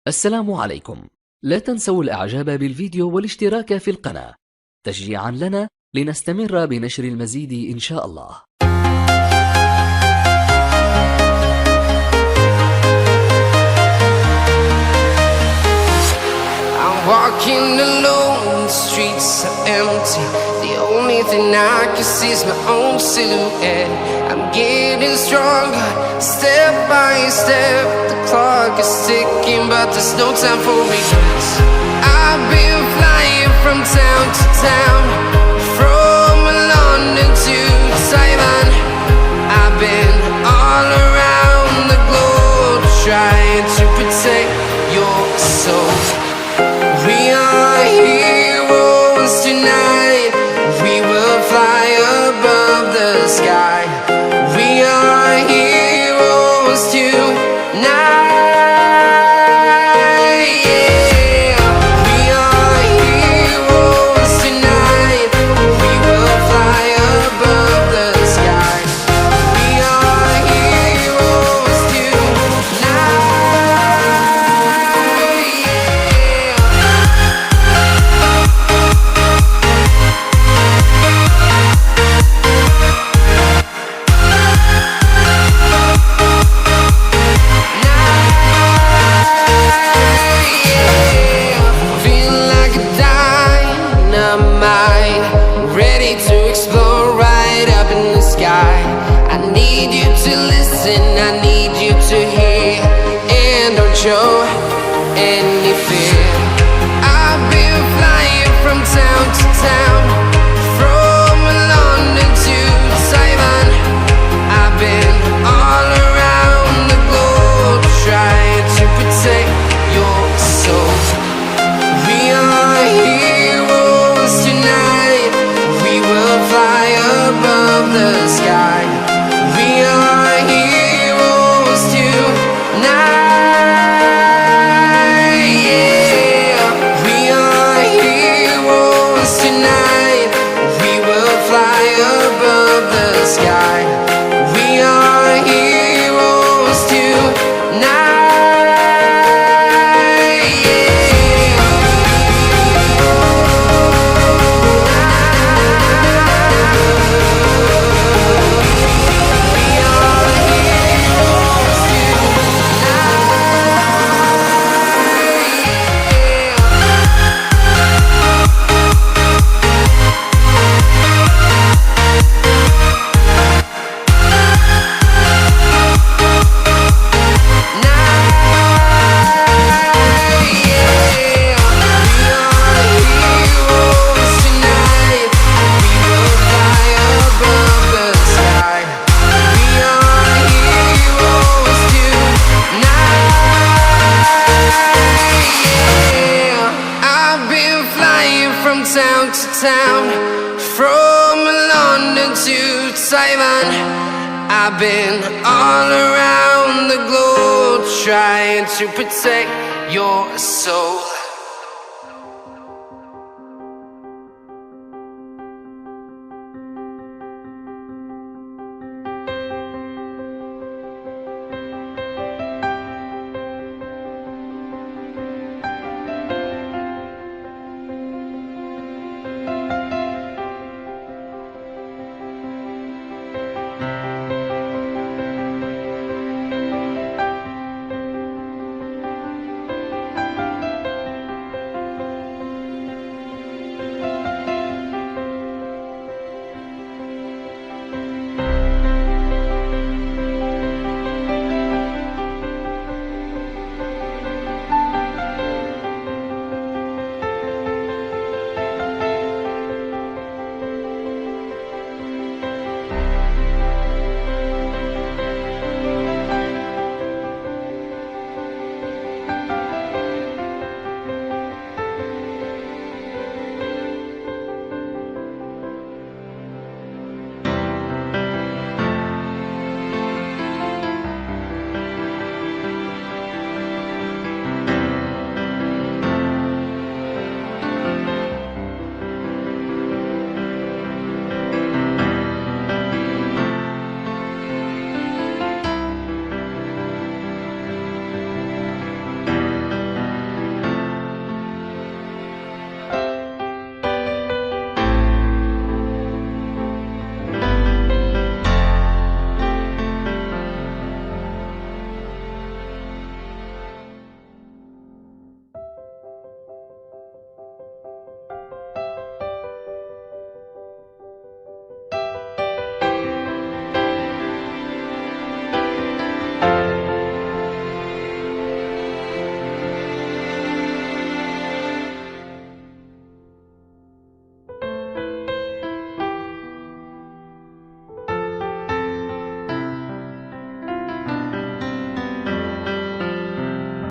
السلام عليكم. لا تنسوا الإعجاب بالفيديو والاشتراك في القناة تشجيعا لنا لنستمر بنشر المزيد إن شاء الله. Walking alone, the streets are empty. The only thing I can see is my own silhouette. I'm getting stronger, step by step. The clock is ticking, but there's no time for regrets. I've been flying from town to town, from London to Taiwan. I've been all around the globe, trying to protect your soul. We are heroes tonight. We will fly above the sky. We are heroes tonight. Yeah. We are heroes tonight. We will fly above the sky. We are heroes tonight. I need you to hear, and don't show any fear. I've been flying from town to town, from London to Taiwan. I've been all around the globe, trying to protect your soul. We are heroes tonight. We will fly above the sky. We are heroes tonight. Yeah. We are heroes tonight. We will fly above the sky. We are heroes tonight. From town to town, from London to Taiwan. I've been all around the globe, trying to protect your soul.